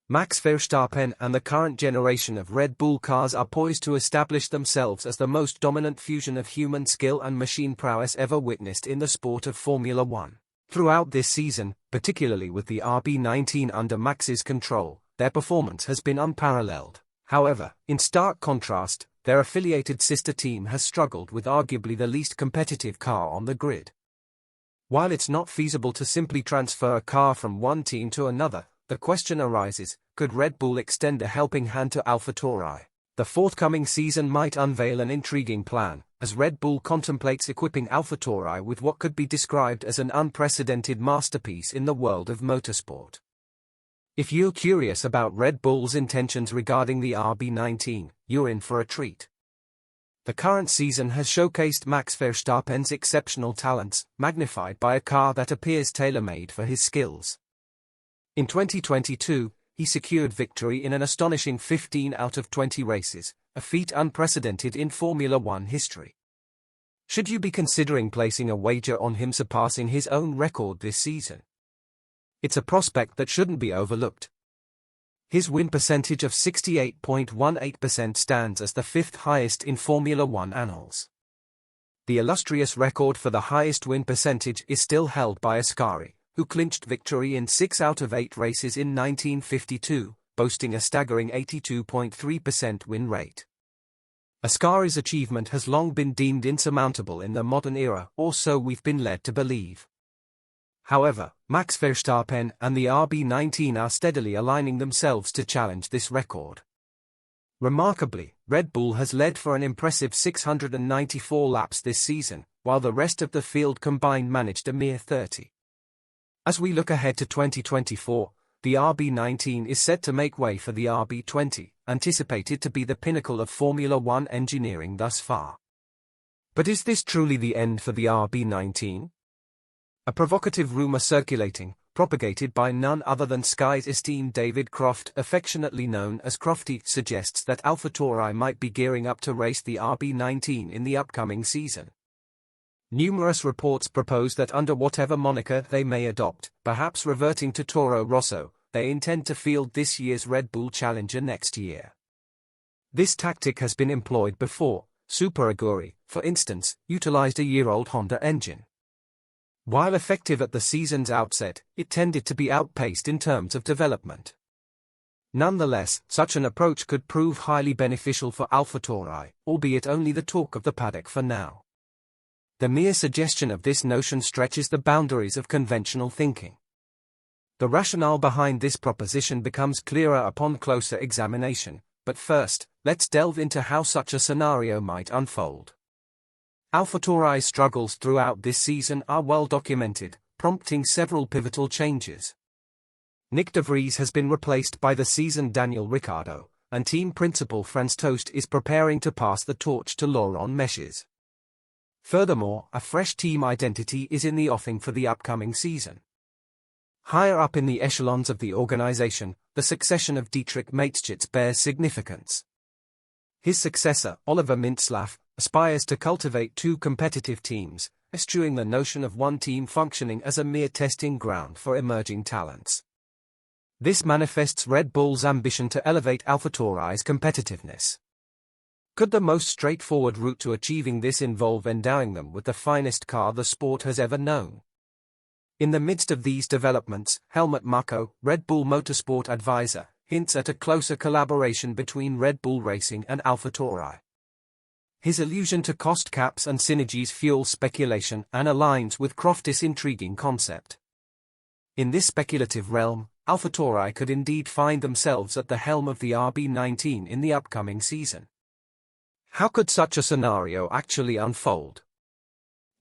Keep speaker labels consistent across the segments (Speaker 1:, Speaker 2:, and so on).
Speaker 1: Max Verstappen and the current generation of Red Bull cars are poised to establish themselves as the most dominant fusion of human skill and machine prowess ever witnessed in the sport of Formula One. Throughout this season, particularly with the RB19 under Max's control, their performance has been unparalleled. However, in stark contrast, their affiliated sister team has struggled with arguably the least competitive car on the grid. While it's not feasible to simply transfer a car from one team to another, the question arises, could Red Bull extend a helping hand to AlphaTauri? The forthcoming season might unveil an intriguing plan, as Red Bull contemplates equipping AlphaTauri with what could be described as an unprecedented masterpiece in the world of motorsport. If you're curious about Red Bull's intentions regarding the RB19, you're in for a treat. The current season has showcased Max Verstappen's exceptional talents, magnified by a car that appears tailor-made for his skills. In 2022, he secured victory in an astonishing 15 out of 20 races, a feat unprecedented in Formula One history. Should you be considering placing a wager on him surpassing his own record this season? It's a prospect that shouldn't be overlooked. His win percentage of 68.18% stands as the fifth highest in Formula One annals. The illustrious record for the highest win percentage is still held by Ascari, who clinched victory in 6 out of 8 races in 1952, boasting a staggering 82.3% win rate. Ascari's achievement has long been deemed insurmountable in the modern era, or so we've been led to believe. However, Max Verstappen and the RB19 are steadily aligning themselves to challenge this record. Remarkably, Red Bull has led for an impressive 694 laps this season, while the rest of the field combined managed a mere 30. As we look ahead to 2024, the RB19 is set to make way for the RB20, anticipated to be the pinnacle of Formula One engineering thus far. But is this truly the end for the RB19? A provocative rumor circulating, propagated by none other than Sky's esteemed David Croft, affectionately known as Crofty, suggests that AlphaTauri might be gearing up to race the RB19 in the upcoming season. Numerous reports propose that under whatever moniker they may adopt, perhaps reverting to Toro Rosso, they intend to field this year's Red Bull Challenger next year. This tactic has been employed before. Ascari, for instance, utilized a year-old Honda engine. While effective at the season's outset, it tended to be outpaced in terms of development. Nonetheless, such an approach could prove highly beneficial for AlphaTauri, albeit only the talk of the paddock for now. The mere suggestion of this notion stretches the boundaries of conventional thinking. The rationale behind this proposition becomes clearer upon closer examination, but first, let's delve into how such a scenario might unfold. AlphaTauri's struggles throughout this season are well documented, prompting several pivotal changes. Nick de Vries has been replaced by the seasoned Daniel Ricciardo, and team principal Franz Tost is preparing to pass the torch to Laurent Meches. Furthermore, a fresh team identity is in the offing for the upcoming season. Higher up in the echelons of the organization, the succession of Dietrich Mateschitz bears significance. His successor, Oliver Mintzlaff, aspires to cultivate two competitive teams, eschewing the notion of one team functioning as a mere testing ground for emerging talents. This manifests Red Bull's ambition to elevate AlphaTauri's competitiveness. Could the most straightforward route to achieving this involve endowing them with the finest car the sport has ever known? In the midst of these developments, Helmut Marko, Red Bull Motorsport advisor, hints at a closer collaboration between Red Bull Racing and AlphaTauri. His allusion to cost caps and synergies fuels speculation and aligns with Croft's intriguing concept. In this speculative realm, AlphaTauri could indeed find themselves at the helm of the RB19 in the upcoming season. How could such a scenario actually unfold?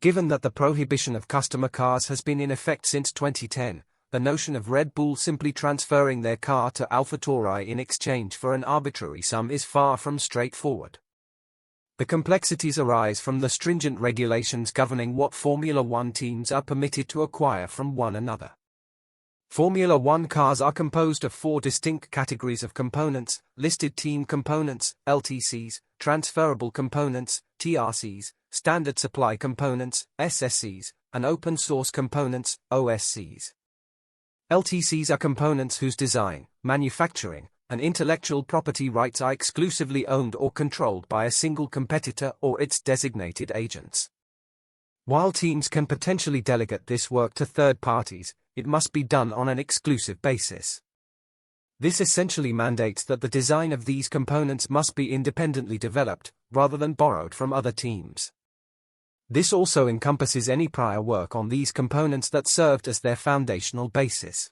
Speaker 1: Given that the prohibition of customer cars has been in effect since 2010, the notion of Red Bull simply transferring their car to AlphaTauri in exchange for an arbitrary sum is far from straightforward. The complexities arise from the stringent regulations governing what Formula One teams are permitted to acquire from one another. Formula One cars are composed of 4 distinct categories of components: listed team components, LTCs, transferable components, TRCs, standard supply components, SSCs, and open source components, OSCs. LTCs are components whose design, manufacturing, and intellectual property rights are exclusively owned or controlled by a single competitor or its designated agents. While teams can potentially delegate this work to third parties, it must be done on an exclusive basis. This essentially mandates that the design of these components must be independently developed, rather than borrowed from other teams. This also encompasses any prior work on these components that served as their foundational basis.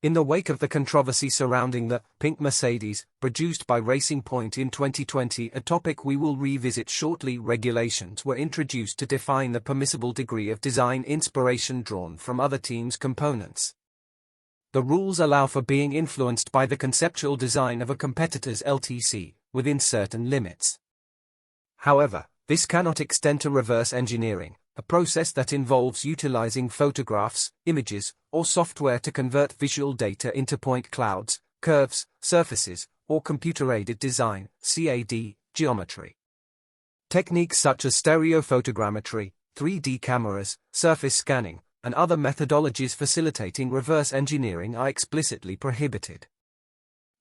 Speaker 1: In the wake of the controversy surrounding the pink Mercedes, produced by Racing Point in 2020, a topic we will revisit shortly, regulations were introduced to define the permissible degree of design inspiration drawn from other teams' components. The rules allow for being influenced by the conceptual design of a competitor's LTC, within certain limits. However, this cannot extend to reverse engineering, a process that involves utilizing photographs, images, or software to convert visual data into point clouds, curves, surfaces, or computer-aided design (CAD) geometry. Techniques such as stereophotogrammetry, 3D cameras, surface scanning, and other methodologies facilitating reverse engineering are explicitly prohibited.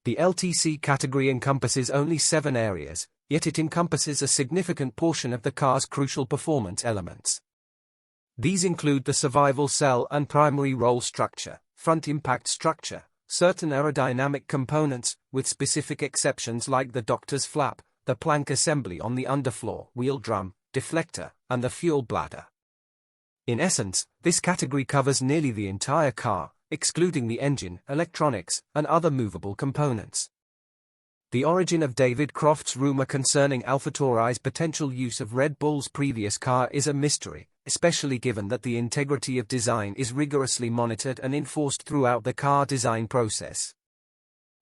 Speaker 1: The LTC category encompasses only 7 areas, yet it encompasses a significant portion of the car's crucial performance elements. These include the survival cell and primary roll structure, front impact structure, certain aerodynamic components, with specific exceptions like the doctor's flap, the plank assembly on the underfloor, wheel drum, deflector, and the fuel bladder. In essence, this category covers nearly the entire car, excluding the engine, electronics, and other movable components. The origin of David Croft's rumor concerning AlphaTauri's potential use of Red Bull's previous car is a mystery, especially given that the integrity of design is rigorously monitored and enforced throughout the car design process.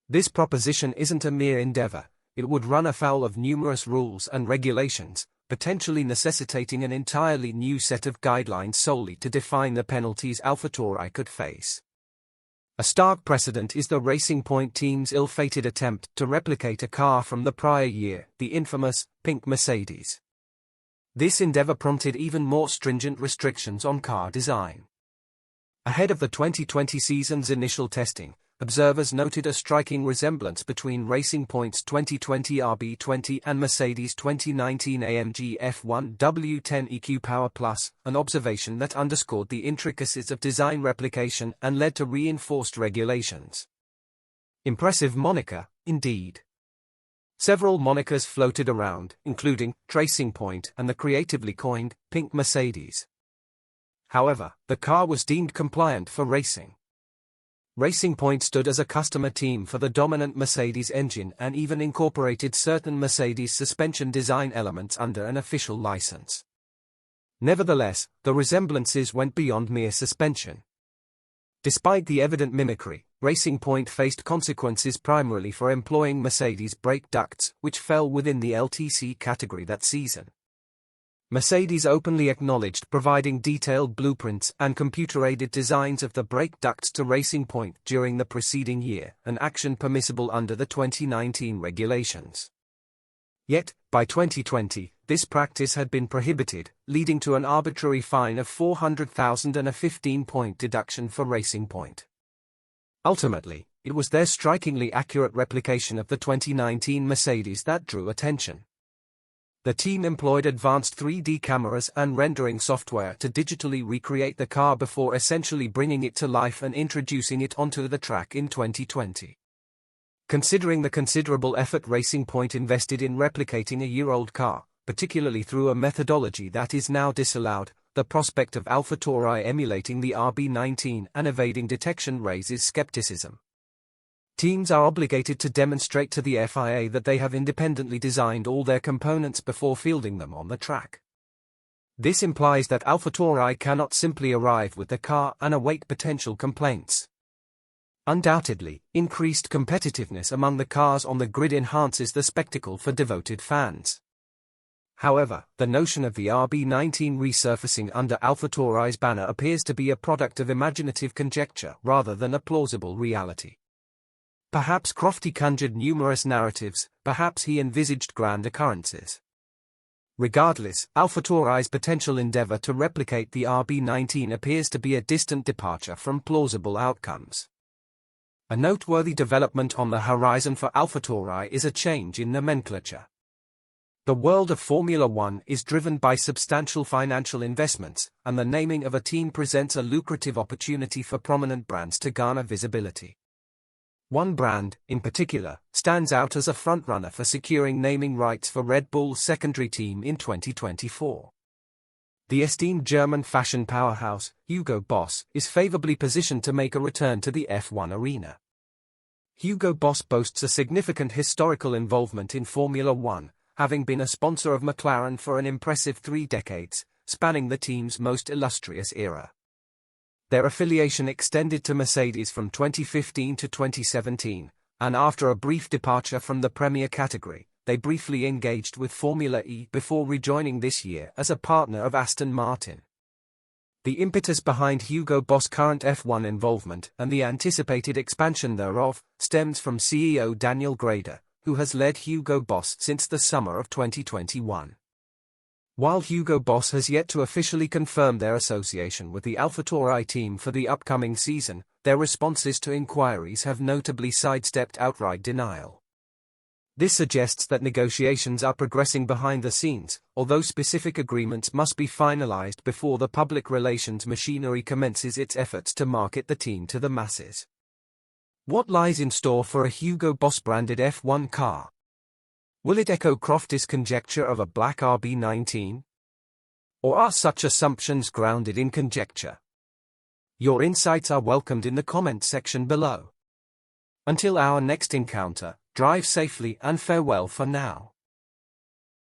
Speaker 1: This proposition isn't a mere endeavor, it would run afoul of numerous rules and regulations, potentially necessitating an entirely new set of guidelines solely to define the penalties AlphaTauri could face. A stark precedent is the Racing Point team's ill-fated attempt to replicate a car from the prior year, the infamous pink Mercedes. This endeavor prompted even more stringent restrictions on car design. Ahead of the 2020 season's initial testing, observers noted a striking resemblance between Racing Point's 2020 RB20 and Mercedes' 2019 AMG F1 W10 EQ Power Plus, an observation that underscored the intricacies of design replication and led to reinforced regulations. Impressive moniker, indeed. Several monikers floated around, including Racing Point and the creatively coined pink Mercedes. However, the car was deemed compliant for racing. Racing Point stood as a customer team for the dominant Mercedes engine and even incorporated certain Mercedes suspension design elements under an official license. Nevertheless, the resemblances went beyond mere suspension. Despite the evident mimicry, Racing Point faced consequences primarily for employing Mercedes brake ducts, which fell within the LTC category that season. Mercedes openly acknowledged providing detailed blueprints and computer-aided designs of the brake ducts to Racing Point during the preceding year, an action permissible under the 2019 regulations. Yet, by 2020, this practice had been prohibited, leading to an arbitrary fine of $400,000 and a 15-point deduction for Racing Point. Ultimately, it was their strikingly accurate replication of the 2019 Mercedes that drew attention. The team employed advanced 3D cameras and rendering software to digitally recreate the car before essentially bringing it to life and introducing it onto the track in 2020. Considering the considerable effort Racing Point invested in replicating a year-old car, particularly through a methodology that is now disallowed, the prospect of AlphaTauri emulating the RB19 and evading detection raises skepticism. Teams are obligated to demonstrate to the FIA that they have independently designed all their components before fielding them on the track. This implies that AlphaTauri cannot simply arrive with the car and await potential complaints. Undoubtedly, increased competitiveness among the cars on the grid enhances the spectacle for devoted fans. However, the notion of the RB19 resurfacing under AlphaTauri's banner appears to be a product of imaginative conjecture rather than a plausible reality. Perhaps Crofty conjured numerous narratives, perhaps he envisaged grand occurrences. Regardless, AlphaTauri's potential endeavor to replicate the RB19 appears to be a distant departure from plausible outcomes. A noteworthy development on the horizon for AlphaTauri is a change in nomenclature. The world of Formula One is driven by substantial financial investments, and the naming of a team presents a lucrative opportunity for prominent brands to garner visibility. One brand, in particular, stands out as a frontrunner for securing naming rights for Red Bull's secondary team in 2024. The esteemed German fashion powerhouse, Hugo Boss, is favorably positioned to make a return to the F1 arena. Hugo Boss boasts a significant historical involvement in Formula One, having been a sponsor of McLaren for an impressive 3 decades, spanning the team's most illustrious era. Their affiliation extended to Mercedes from 2015 to 2017, and after a brief departure from the Premier category, they briefly engaged with Formula E before rejoining this year as a partner of Aston Martin. The impetus behind Hugo Boss' current F1 involvement and the anticipated expansion thereof stems from CEO Daniel Grader, who has led Hugo Boss since the summer of 2021. While Hugo Boss has yet to officially confirm their association with the AlphaTauri team for the upcoming season, their responses to inquiries have notably sidestepped outright denial. This suggests that negotiations are progressing behind the scenes, although specific agreements must be finalized before the public relations machinery commences its efforts to market the team to the masses. What lies in store for a Hugo Boss-branded F1 car? Will it echo Crofty's conjecture of a black RB19? Or are such assumptions grounded in conjecture? Your insights are welcomed in the comments section below. Until our next encounter, drive safely and farewell for now.